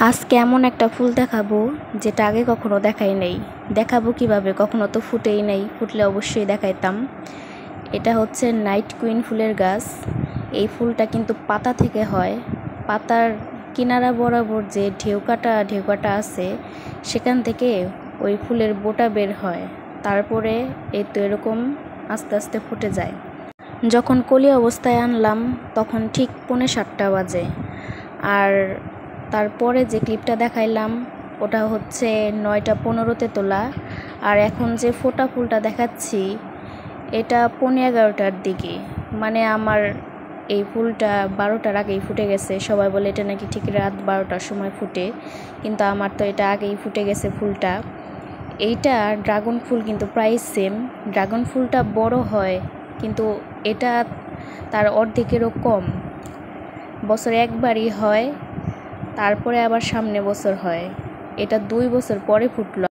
আজকে এমন একটা ফুল দেখাবো যেটা আগে কখনো দেখাই নাই। দেখাবো কিভাবে, কখনো তো ফুটেই নাই, ফুটলে অবশ্যই দেখাইতাম। এটা হচ্ছে নাইট কুইন ফুলের গাছ। এই ফুলটা কিন্তু পাতা থেকে হয়। পাতার কিনারা বরাবর যে ঢেউকাটা আছে, সেখান থেকে ওই ফুলের বোটা বের হয়। তারপরে এই তো এরকম আস্তে আস্তে ফুটে যায়। যখন কলি অবস্থায় আনলাম তখন ঠিক 7:45 বাজে। আর তারপরে যে ক্লিপটা দেখাইলাম ওটা হচ্ছে 9:15-তে তোলা। আর এখন যে ফোটা ফুলটা দেখাচ্ছি এটা 11:15-টার দিকে। মানে আমার এই ফুলটা 12টার আগেই ফুটে গেছে। সবাই বলে এটা নাকি ঠিক রাত 12টার সময় ফুটে, কিন্তু আমার তো এটা আগেই ফুটে গেছে ফুলটা। এইটা ড্রাগন ফুল কিন্তু প্রায় সেম। ড্রাগন ফুলটা বড় হয়, কিন্তু এটা তার অর্ধেকেরও কম। বছরে একবারই হয়, তারপরে আবার সামনে বছর হয়। এটা 2 বছর পরে ফুটলো।